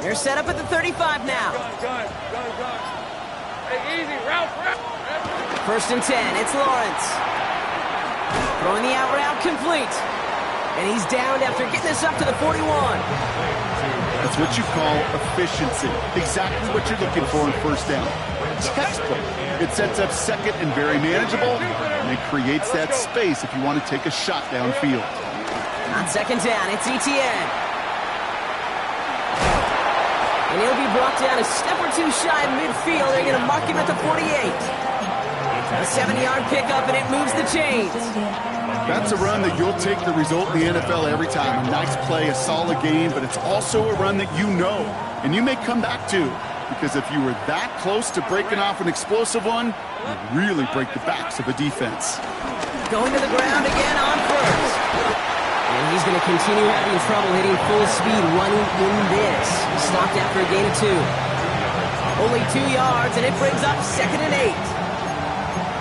They're set up at the 35 now. Hey, easy, route. 1st and 10, it's Lawrence. Throwing the out route complete. And he's downed after getting this up to the 41. That's what you call efficiency. Exactly what you're looking for in 1st down. Textbook. It sets up 2nd and very manageable, and it creates that space if you want to take a shot downfield. On 2nd down, it's ETN. And he'll be brought down a step or two shy of midfield. They're going to mark him at the 48. A 7-yard pickup, and it moves the chains. That's a run that you'll take the result in the NFL every time. A nice play, a solid game, but it's also a run that you know, and you may come back to. Because if you were that close to breaking off an explosive one, you really break the backs of a defense. Going to the ground again on 1st. And he's going to continue having trouble hitting full speed running in this. Stopped after a gain of 2. Only 2 yards, and it brings up 2nd and 8.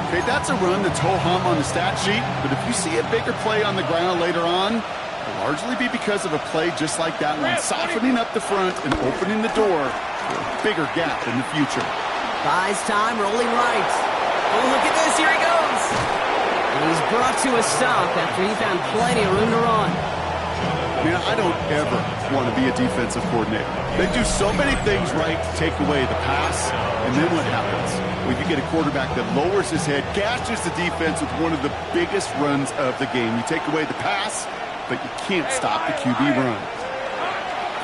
Okay, that's a run that's ho-hum on the stat sheet, but if you see a bigger play on the ground later on, it'll largely be because of a play just like that one, softening up the front and opening the door for a bigger gap in the future. Buys time, rolling right. Oh, look at this, here he goes. And he's brought to a stop after he found plenty of room to run. Man, I don't ever want to be a defensive coordinator. They do so many things right to take away the pass, and then what happens? Well, you get a quarterback that lowers his head, gashes the defense with one of the biggest runs of the game. You take away the pass, but you can't stop the QB run.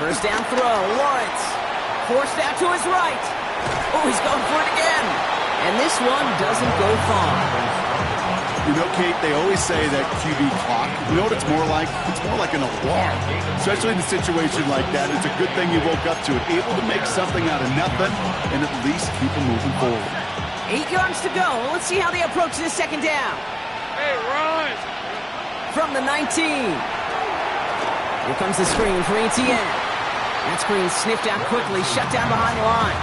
1st down throw, Lawrence. Forced out to his right. Oh, he's going for it again. And this one doesn't go far. You know, Kate, they always say that QB clock, you know what it's more like? It's more like an alarm. Especially in a situation like that, it's a good thing you woke up to it. Able to make something out of nothing and at least keep them moving forward. 8 yards to go. Let's see how they approach this 2nd down. Hey, run! From the 19. Here comes the screen for ETN. That screen sniffed out quickly, shut down behind the line.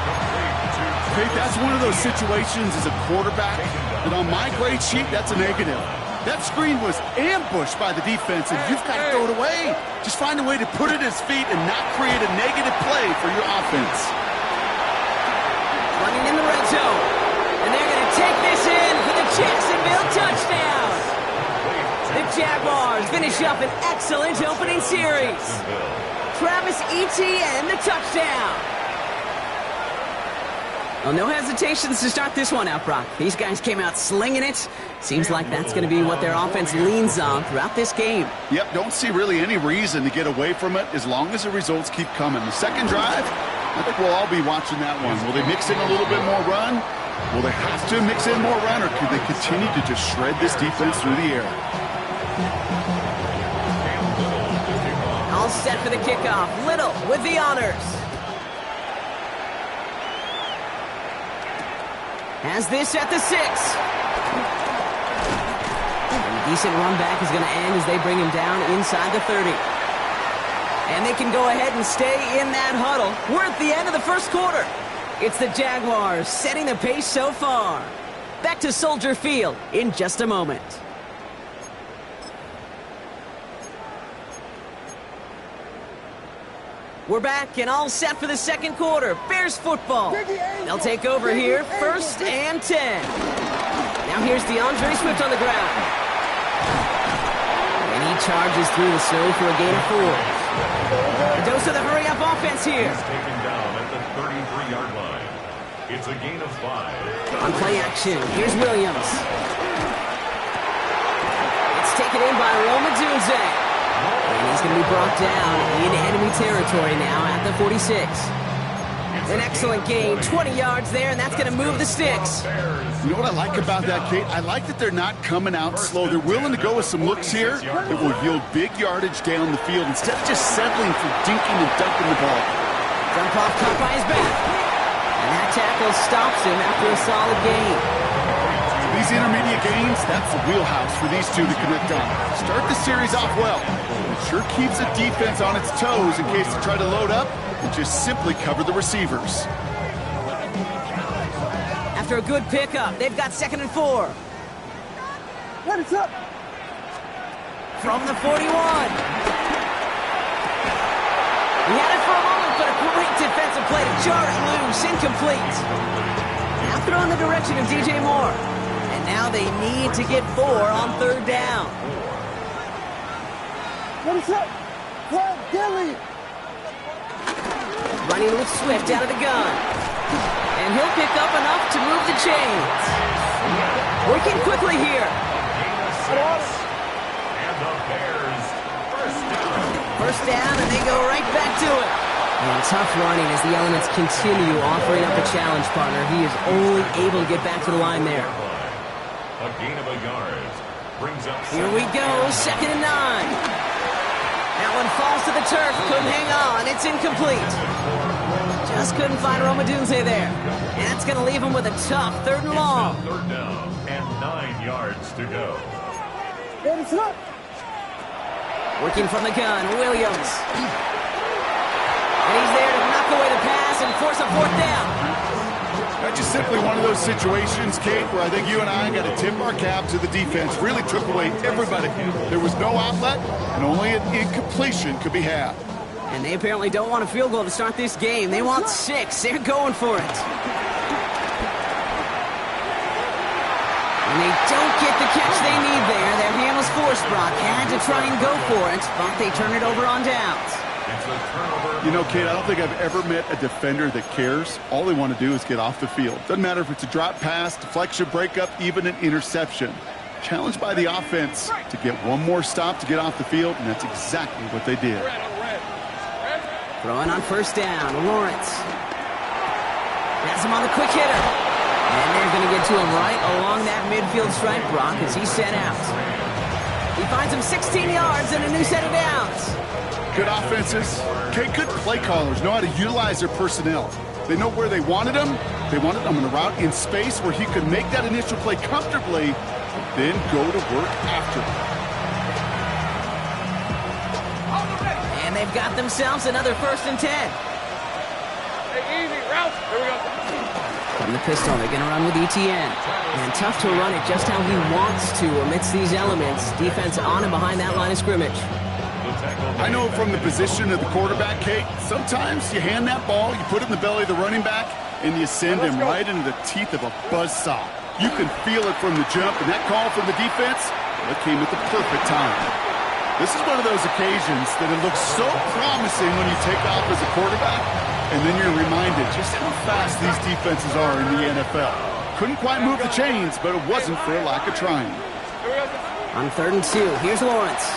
Hey, that's one of those situations as a quarterback that on my grade sheet, that's a negative. That screen was ambushed by the defense, and you've got to throw it away. Just find a way to put it at his feet and not create a negative play for your offense. Running in the red zone. And they're going to take this in for the Jacksonville touchdown. The Jaguars finish up an excellent opening series. Travis Etienne, the touchdown. Well, no hesitations to start this one out, Brock. These guys came out slinging it. Seems like that's going to be what their offense leans on throughout this game. Yep, don't see really any reason to get away from it as long as the results keep coming. The 2nd drive, I think we'll all be watching that one. Will they mix in a little bit more run? Will they have to mix in more run, or could they continue to just shred this defense through the air? All set for the kickoff. Little with the honors. Has this at the 6. And a decent run back is going to end as they bring him down inside the 30. And they can go ahead and stay in that huddle. We're at the end of the 1st quarter. It's the Jaguars setting the pace so far. Back to Soldier Field in just a moment. We're back and all set for the 2nd quarter. Bears football. They'll take over here, 1st and 10. Now here's DeAndre Swift on the ground. And he charges through the snow for a gain of 4. A dose of the hurry-up offense here. He's taken down at the 33-yard line. It's a gain of 5. On play action, here's Williams. It's taken in by Roma Dunze. And he's going to be brought down in enemy territory now at the 46. An excellent gain, 20 yards there, and that's going to move the sticks. You know what I like about that, Kate? I like that they're not coming out slow. They're willing to go with some looks here that will yield big yardage down the field instead of just settling for dinking and dunking the ball. Dump off caught by his back. And that tackle stops him after a solid gain. These intermediate gains, that's the wheelhouse for these two to connect on. Start the series off well. It sure keeps the defense on its toes in case they try to load up and just simply cover the receivers. After a good pickup, they've got 2nd and 4. What is up? From the 41. He had it for a moment, but a great defensive play to jar it loose. Incomplete. Now throw in the direction of DJ Moore. And now they need to get 4 on 3rd down. What is up? Flag Gilly. Running with Swift out of the gun. And he'll pick up enough to move the chains. Working quickly here. And the Bears First down, and they go right back to it. And tough running as the Elements continue offering up a challenge partner. He is only able to get back to the line there. a gain of a yard. Brings up Here we go, 2nd and 9. That one falls to the turf, couldn't hang on, it's incomplete. Just couldn't find Romadunze there. And that's going to leave him with a tough 3rd and long. 3rd down and 9 yards to go. What is up? Working from the gun, Williams. And he's there to knock away the pass and force a 4th down. That's just simply one of those situations, Kate, where I think you and I got to tip our cap to the defense. Really took away everybody. There was no outlet, and only an incompletion could be had. And they apparently don't want a field goal to start this game. They want 6. They're going for it. And they don't get the catch they need there. Their hand was forced, Brock. Had to try and go for it, but they turn it over on downs. It's a turnover. You know, Kate, I don't think I've ever met a defender that cares. All they want to do is get off the field. Doesn't matter if it's a drop pass, deflection, breakup, even an interception. Challenged by the offense to get one more stop to get off the field, and that's exactly what they did. Throwing on 1st down, Lawrence. Has him on the quick hitter. And they're going to get to him right along that midfield stripe, Brock, as he's set out. He finds him 16 yards and a new set of downs. Good offenses. Kate, good play callers know how to utilize their personnel. They know where they wanted him. They wanted him on a route in space where he could make that initial play comfortably, then go to work after. And they've got themselves another 1st and 10. Hey, easy, route. Here we go. From the pistol, they're going to run with Etienne. And tough to run it just how he wants to amidst these elements. Defense on and behind that line of scrimmage. I know from the position of the quarterback, Kate, sometimes you hand that ball, you put it in the belly of the running back, and you send him right into the teeth of a buzzsaw. You can feel it from the jump, and that call from the defense, that came at the perfect time. This is one of those occasions that it looks so promising when you take off as a quarterback, and then you're reminded just how fast these defenses are in the NFL. Couldn't quite move the chains, but it wasn't for a lack of trying. On 3rd and 2, here's Lawrence.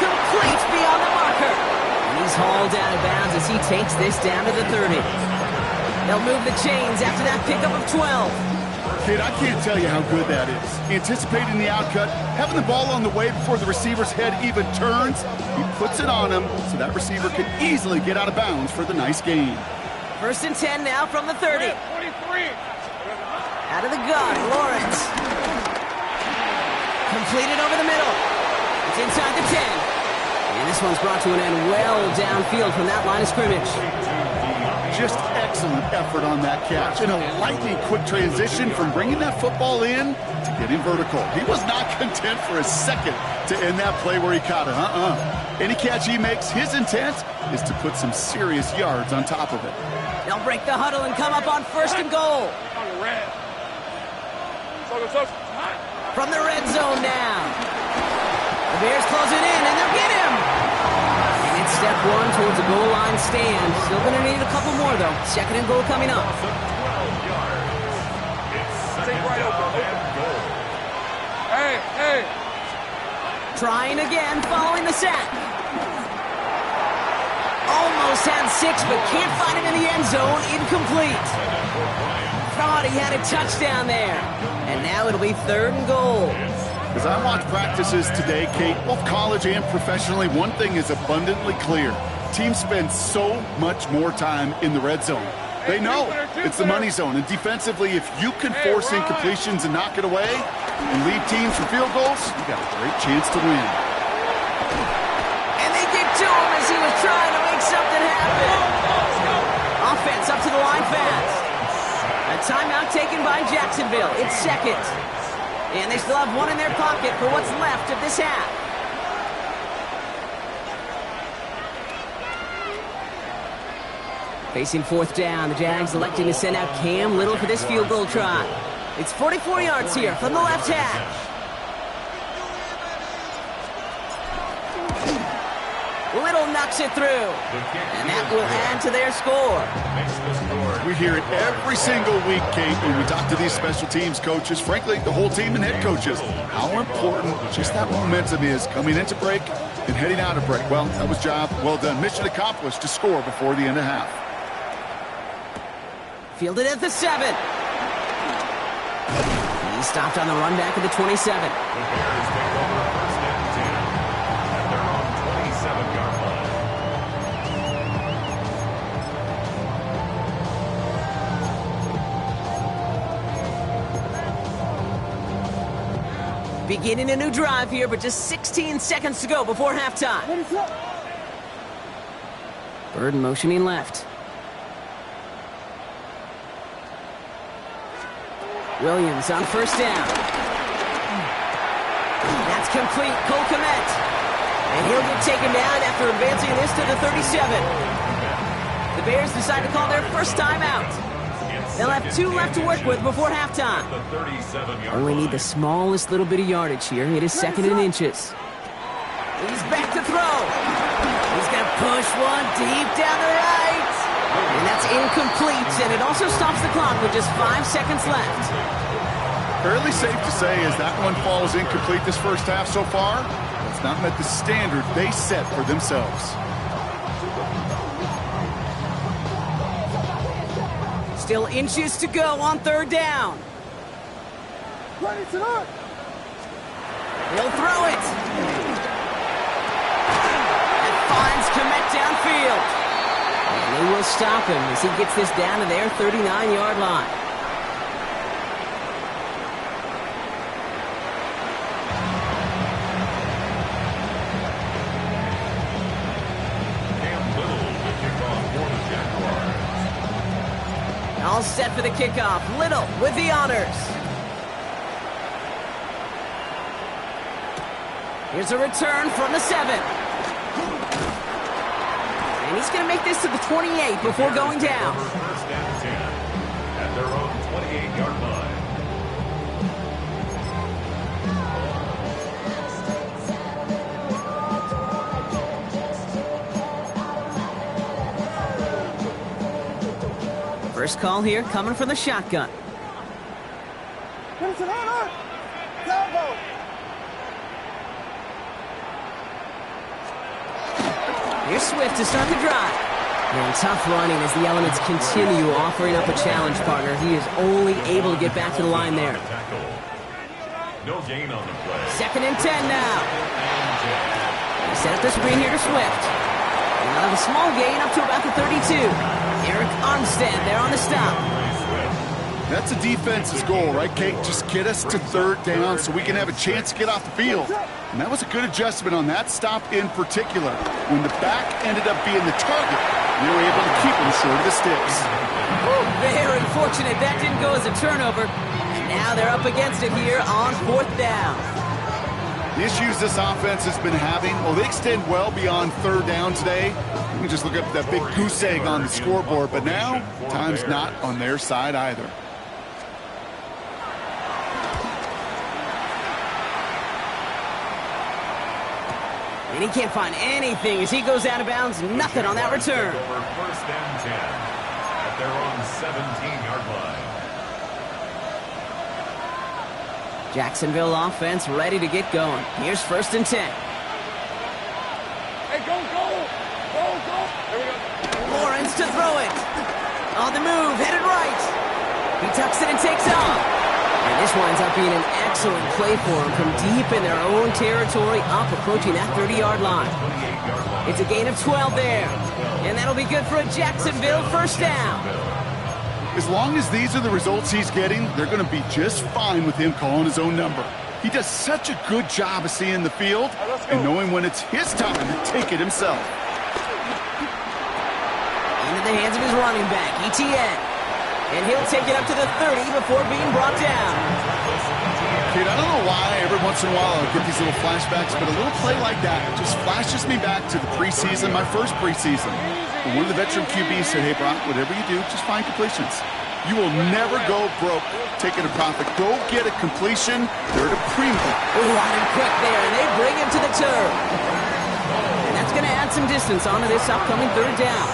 Complete beyond the marker. And he's hauled out of bounds as he takes this down to the 30. They'll move the chains after that pickup of 12. Kate, I can't tell you how good that is. Anticipating the outcut, having the ball on the way before the receiver's head even turns, he puts it on him so that receiver can easily get out of bounds for the nice gain. 1st and 10 now from the 30. 23. Out of the gun, Lawrence. Completed over the middle. It's inside the 10. And this one's brought to an end well downfield from that line of scrimmage. Just excellent effort on that catch and a lightning quick transition from bringing that football in to getting vertical. He was not content for a second to end that play where he caught it. Any catch he makes, his intent is to put some serious yards on top of it. They'll break the huddle and come up on 1st and goal. On the red. From the red zone now. The Bears close it in, and they'll get him. And it's step 1 towards a goal line stand. Still going to need a couple more, though. 2nd and goal coming up. 12 yards. It's 2nd down and goal. Hey. Trying again, following the sack. Almost had 6, but can't find him in the end zone. Incomplete. Thought he had a touchdown there. And now it'll be 3rd and goal. As I watch practices today, Kate, both college and professionally, one thing is abundantly clear. Teams spend so much more time in the red zone. They know it's the money zone. And defensively, if you can force incompletions and knock it away and lead teams for field goals, you got a great chance to win. And they get to him as he was trying to make something happen. Offense up to the line fast. A timeout taken by Jacksonville. It's 2nd. And they still have 1 in their pocket for what's left of this half. Facing fourth down, the Jags electing to send out Cam Little for this field goal try. It's 44 yards here from the left hash. Little knocks it through, and that will add to their score. We hear it every single week, Kate, when we talk to these special teams coaches, frankly, the whole team and head coaches, how important just that momentum is coming into break and heading out of break. Well, that was job well done. Mission accomplished to score before the end of half. Fielded at the 7. He stopped on the run back at the 27. The Bears take over first and 10 at their own 27-yard line. Beginning a new drive here, but just 16 seconds to go before halftime. Ready, set. Bird motioning left. Williams on first down. That's complete. Cole Kmet. And he'll get taken down after advancing this to the 37. The Bears decide to call their first time out. They'll have 2 left to work with before halftime. Only need the smallest little bit of yardage here. It is second and inches. He's back to throw. He's going to push one deep down the right. And that's incomplete, and it also stops the clock with just 5 seconds left. Fairly safe to say as that one falls incomplete this first half so far, it's not met the standard they set for themselves. Still inches to go on third down. Ready, set up. He'll throw it. And finds Kmet downfield. And they will stop him as he gets this down to their 39-yard line. Cam Little will kick off for the Jaguars. All set for the kickoff. Little with the honors. Here's a return from the 7. And he's going to make this to the 28 before going down. First and 10 at their own 28-yard line. First call here coming from the shotgun. Ready, set up. Salvo. Here's Swift to start the drive. And tough running as the elements continue offering up a challenge partner. He is only able to get back to the line there. No gain on the play. Second and 10 now. They set up the screen here to Swift. And they'll have a small gain up to about the 32. Eric Armstead there on the stop. That's a defense's goal, right, Kate? Just get us to third down so we can have a chance to get off the field. And that was a good adjustment on that stop in particular. When the back ended up being the target, they were able to keep him short of the sticks. Very fortunate that didn't go as a turnover. And now they're up against it here on fourth down. The issues this offense has been having, well, they extend well beyond third down today. You can just look up that big goose egg on the scoreboard, but now time's not on their side either. And he can't find anything as he goes out of bounds. Nothing on that return. Over first and 10 at their own 17-yard line. Jacksonville offense ready to get going. Here's first and 10. Hey, go, go! Go, go! There we go. Lawrence to throw it. On the move, headed right. He tucks it and takes off. And this winds up being an excellent play for him from deep in their own territory, up approaching that 30-yard line. It's a gain of 12 there. And that'll be good for a Jacksonville first down. As long as these are the results he's getting, they're going to be just fine with him calling his own number. He does such a good job of seeing the field and knowing when it's his time to take it himself. Into the hands of his running back, ETN. And he'll take it up to the 30 before being brought down. Kate, I don't know why every once in a while I'll get these little flashbacks, but a little play like that just flashes me back to the preseason, my first preseason. When one of the veteran QBs said, hey, Brock, whatever you do, just find completions. You will never go broke taking a profit. Go get a completion. They're at a premium. Running quick there, and they bring him to the turf. And that's going to add some distance onto this upcoming third down.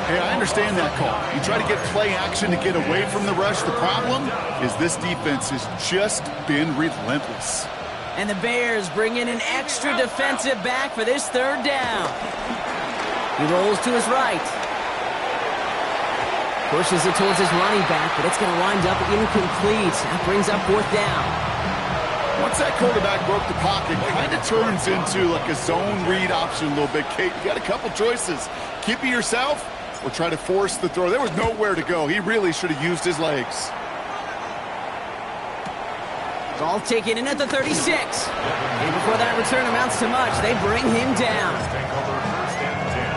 Hey, I understand that call. You try to get play action to get away from the rush. The problem is this defense has just been relentless. And the Bears bring in an extra defensive back for this third down. He rolls to his right. Pushes it towards his running back, but it's going to wind up incomplete. That brings up fourth down. Once that quarterback broke the pocket, kind of turns into like a zone read option a little bit. Kate, you got a couple choices. Keep it yourself or try to force the throw. There was nowhere to go. He really should have used his legs. Ball taken in at the 36. And before that return amounts to much, they bring him down. Take over first and 10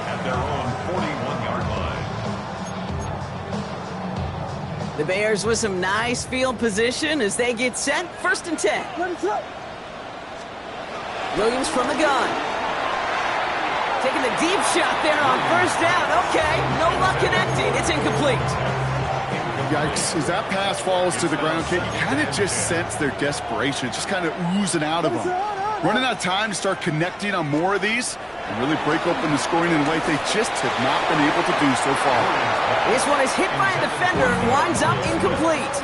at their own 41-yard line. The Bears with some nice field position as they get set. First and 10. Williams from the gun. Taking the deep shot there on first down. Okay, no luck connecting. It's incomplete. Yikes. As that pass falls to the ground, Kate, you kind of just sense their desperation, just kind of oozing out of them. Running out of time to start connecting on more of these and really break open the scoring in a way they just have not been able to do so far. This one is hit by a defender and winds up incomplete.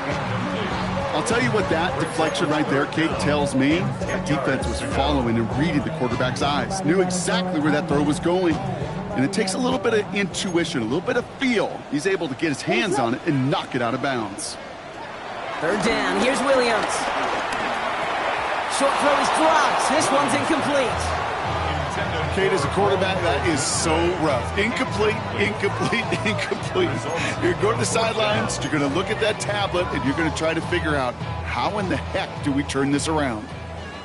I'll tell you what that deflection right there, Kate, tells me. That defense was following and reading the quarterback's eyes, knew exactly where that throw was going. And it takes a little bit of intuition, a little bit of feel. He's able to get his hands on it and knock it out of bounds. Third down, here's Williams. Short throw is dropped. This one's incomplete. Kate, as a quarterback, that is so rough. Incomplete, incomplete, incomplete. You're going to go to the sidelines, you're going to look at that tablet, and you're going to try to figure out how in the heck do we turn this around.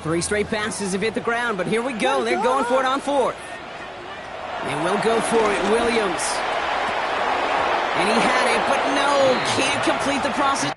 3 straight passes have hit the ground, but here we go. They're going for it on fourth. They will go for it, Williams. And he had it, but no, can't complete the process.